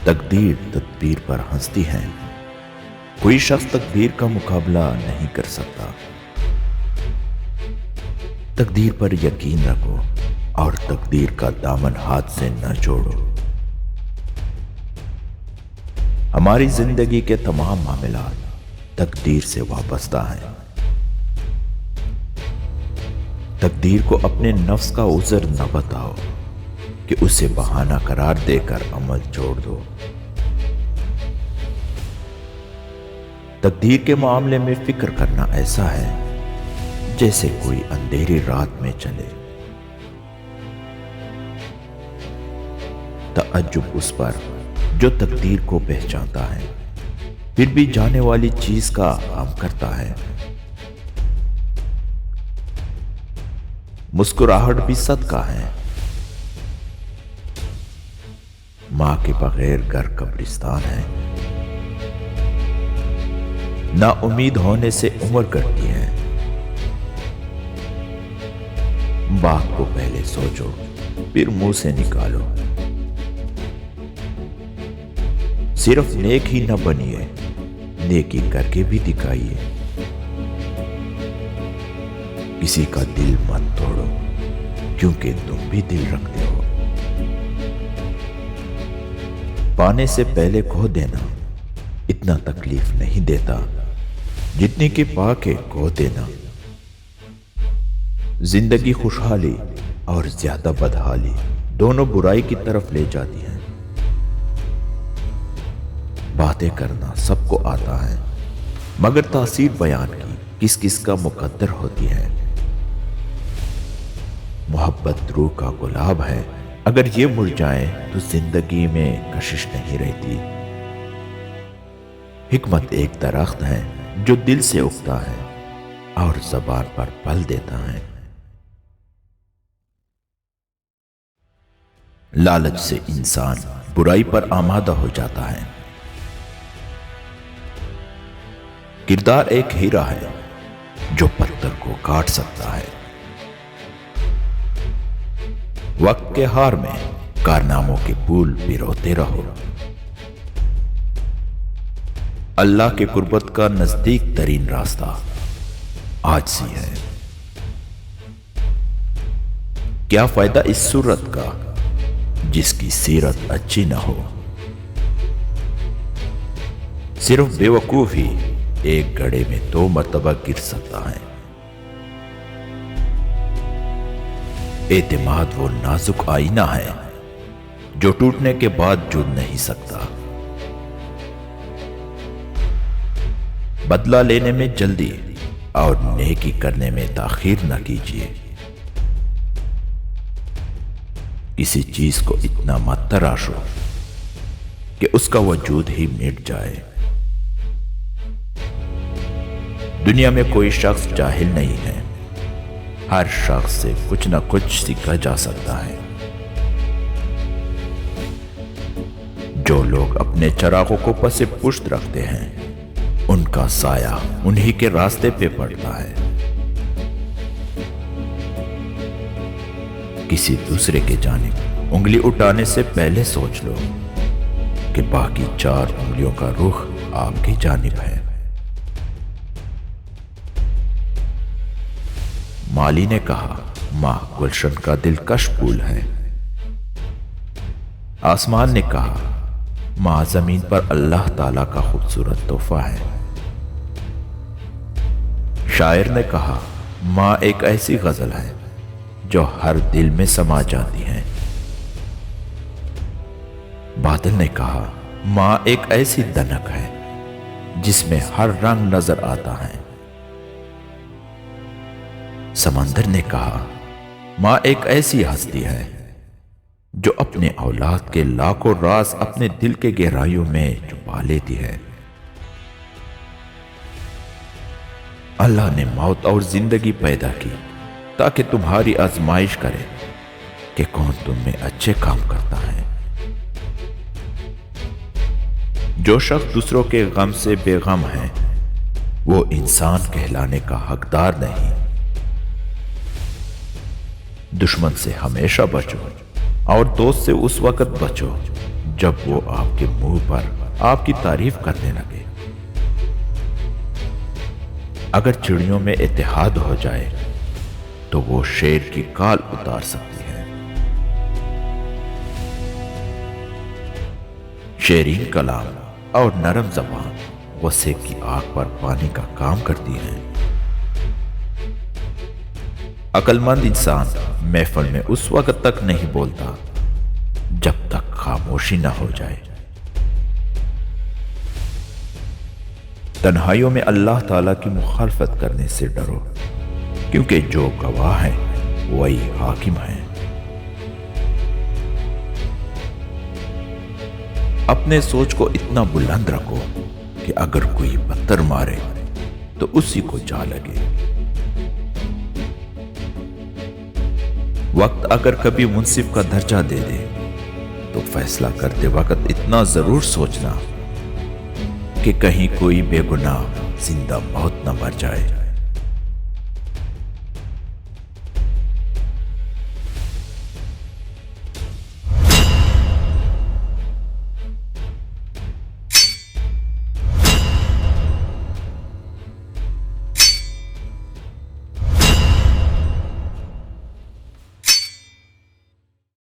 تقدیر تدبیر پر ہنستی ہے، کوئی شخص تقدیر کا مقابلہ نہیں کر سکتا۔ تقدیر پر یقین رکھو اور تقدیر کا دامن ہاتھ سے نہ چھوڑو۔ ہماری زندگی کے تمام معاملات تقدیر سے وابستہ ہیں۔ تقدیر کو اپنے نفس کا عذر نہ بتاؤ کہ اسے بہانہ قرار دے کر عمل چھوڑ دو۔ تقدیر کے معاملے میں فکر کرنا ایسا ہے جیسے کوئی اندھیری رات میں چلے۔ تعجب اس پر جو تقدیر کو پہچانتا ہے پھر بھی جانے والی چیز کا غم کرتا ہے۔ مسکراہٹ بھی صدقہ ہے۔ ماں کے بغیر گھر قبرستان ہے۔ نا امید ہونے سے عمر کٹتی ہے۔ بات کو پہلے سوچو پھر منہ سے نکالو۔ صرف نیک ہی نہ بنیے، نیکی کر کے بھی دکھائیے۔ کسی کا دل مت توڑو کیونکہ تم بھی دل رکھتے ہو۔ پانے سے پہلے کھو دینا اتنا تکلیف نہیں دیتا جتنی کہ پا کے کھو دینا۔ زندگی خوشحالی اور زیادہ بدحالی دونوں برائی کی طرف لے جاتی ہیں۔ باتیں کرنا سب کو آتا ہے مگر تاثیر بیان کی کس کس کا مقدر ہوتی ہے۔ محبت روح کا گلاب ہے، اگر یہ مرجھائے تو زندگی میں کشش نہیں رہتی۔ حکمت ایک درخت ہے جو دل سے اگتا ہے اور زبان پر پھل دیتا ہے۔ لالچ سے انسان برائی پر آمادہ ہو جاتا ہے۔ کردار ایک ہیرا ہے جو پتھر کو کاٹ سکتا ہے۔ وقت کے ہار میں کارناموں کے پھول پروتے رہو۔ اللہ کے قربت کا نزدیک ترین راستہ عاجزی ہے۔ کیا فائدہ اس صورت کا جس کی سیرت اچھی نہ ہو۔ صرف بے وقوف ہی ایک گڑھے میں 2 مرتبہ گر سکتا ہے۔ اعتماد وہ نازک آئینہ ہے جو ٹوٹنے کے بعد جڑ نہیں سکتا۔ بدلہ لینے میں جلدی اور نیکی کرنے میں تاخیر نہ کیجیے۔ کسی چیز کو اتنا مت تراشو کہ اس کا وجود ہی مٹ جائے۔ دنیا میں کوئی شخص جاہل نہیں ہے، ہر شخص سے کچھ نہ کچھ سیکھا جا سکتا ہے۔ جو لوگ اپنے چراغوں کو پس پشت رکھتے ہیں ان کا سایہ انہی کے راستے پہ پڑتا ہے۔ کسی دوسرے کے جانب انگلی اٹھانے سے پہلے سوچ لو کہ باقی 4 انگلیوں کا رخ آپ کی جانب ہے۔ مالی نے کہا، ماں گلشن کا دلکش پھول ہے۔ آسمان نے کہا، ماں زمین پر اللہ تعالیٰ کا خوبصورت تحفہ ہے۔ شاعر نے کہا، ماں ایک ایسی غزل ہے جو ہر دل میں سما جاتی ہے۔ بادل نے کہا، ماں ایک ایسی دنک ہے جس میں ہر رنگ نظر آتا ہے۔ سمندر نے کہا، ماں ایک ایسی ہستی ہے جو اپنے اولاد کے لاکھوں راز اپنے دل کے گہرائیوں میں چھپا لیتی ہے۔ اللہ نے موت اور زندگی پیدا کی تاکہ تمہاری آزمائش کرے کہ کون تم میں اچھے کام کرتا ہے۔ جو شخص دوسروں کے غم سے بے غم ہے وہ انسان کہلانے کا حقدار نہیں۔ دشمن سے ہمیشہ بچو اور دوست سے اس وقت بچو جب وہ آپ کے منہ پر آپ کی تعریف کرنے لگے۔ اگر چڑیوں میں اتحاد ہو جائے تو وہ شیر کی کال اتار سکتی ہے۔ شیرین کلام اور نرم زبان غصے کی آگ پر پانی کا کام کرتی ہیں۔ عقل مند انسان محفل میں اس وقت تک نہیں بولتا جب تک خاموشی نہ ہو جائے۔ تنہائیوں میں اللہ تعالیٰ کی مخالفت کرنے سے ڈرو، کیونکہ جو گواہ ہیں وہی حاکم ہیں۔ اپنے سوچ کو اتنا بلند رکھو کہ اگر کوئی پتھر مارے تو اسی کو جا لگے۔ وقت اگر کبھی منصف کا درجہ دے دے تو فیصلہ کرتے وقت اتنا ضرور سوچنا کہ کہیں کوئی بے گناہ زندہ موت نہ مر جائے۔